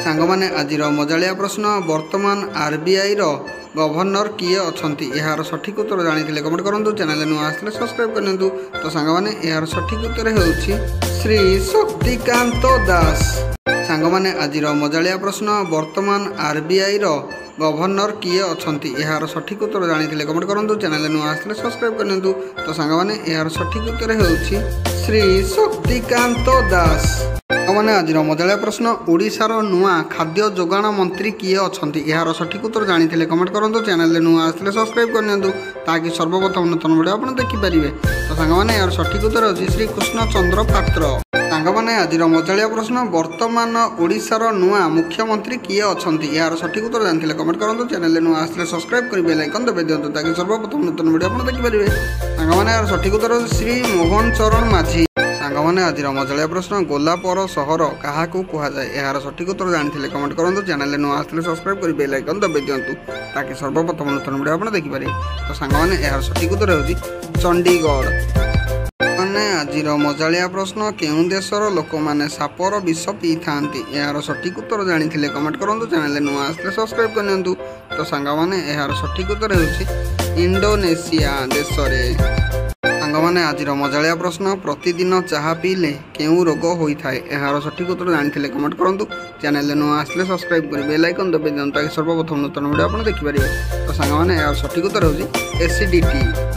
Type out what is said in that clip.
सांगमाने आजिर मजालिया प्रश्न वर्तमान आरबीआई रो गवर्नर किए अछंती यार सठिक उत्तर जानी कमेंट करूँ। चैनल नुआ आसले सब्सक्राइब करनियंतु। तो सांगमाने यार सठिक उत्तर हेउछि श्री शक्तिकांत दास। सांगमाने आजिर मजालिया प्रश्न वर्तमान आरबीआई रो गवर्नर किए अछंती यार सठिक उत्तर जानी कमेंट करूँ। चैनल नुआ आसले सब्सक्राइब करनियंतु। तो सांगमाने यार सठिक उत्तर हेउछि श्री शक्तिकांत दास। मैंने आज मजालिया प्रश्न ओडिशार नुआ खाद्य जोगाण मंत्री किए अछंती यार सठिक उत्तर जानी कमेंट करूँ। चैनल नुआ आसले सब्सक्राइब करनियंतु ताकि सर्वप्रथम नूतन वीडियो आप देखिपारे। तो सांगमाने यार सठिक उत्तर होछि श्री कृष्ण चंद्र पात्र। सांगमाने आज मजालिया प्रश्न वर्तमान ओडिशार नुआ मुख्यमंत्री किए अछंती यार सठिक उत्तर जानी कमेंट करूँ। चैनल नुआ आसले सब्सक्राइब कर बेल आइकन दबाइ दियंतु ताकि सर्वप्रथम नूतन वीडियो आप देखिपारे। सांगमाने यार सठिक उत्तर होछि श्री मोहन चरण माझी। सांगमाने आज मजालिया प्रश्न गोलापर सहर क्या कहुए यार सठिक उत्तर जानी कमेंट करूँ। चैनल नुआ आसले सब्सक्राइब कर बेल आइकन दबाइ दियंतु ताकि सर्वप्रथम नूतन वीडियो आप देखिपारे। तो सांगमाने यार सठिक उत्तर होछि चंडीगढ़। मैंने आज मजालिया प्रश्न केउं देशर लोक मैंने सापर विष पी था यार सठिक उत्तर जानी कमेंट करूँ। चैनल नुआ आसले सब्सक्राइब करनियंतु। तो सांगमाने यार सठिक उत्तर होछि इंडोनेशिया देश रे। सांगमाने आज मजालिया प्रश्न प्रतिदिन चाहा पीले केउं रोग होता है यार सठिक उत्तर जानी कमेंट करूँ। चैनल नुआ आसले सब्सक्राइब कर बेल आइकन दबाइ दियंतु ताकि सर्वप्रथम नूतन वीडियो आप देखिपारे। तो सांगमाने यार सठिक उत्तर होछि एसिडिटी।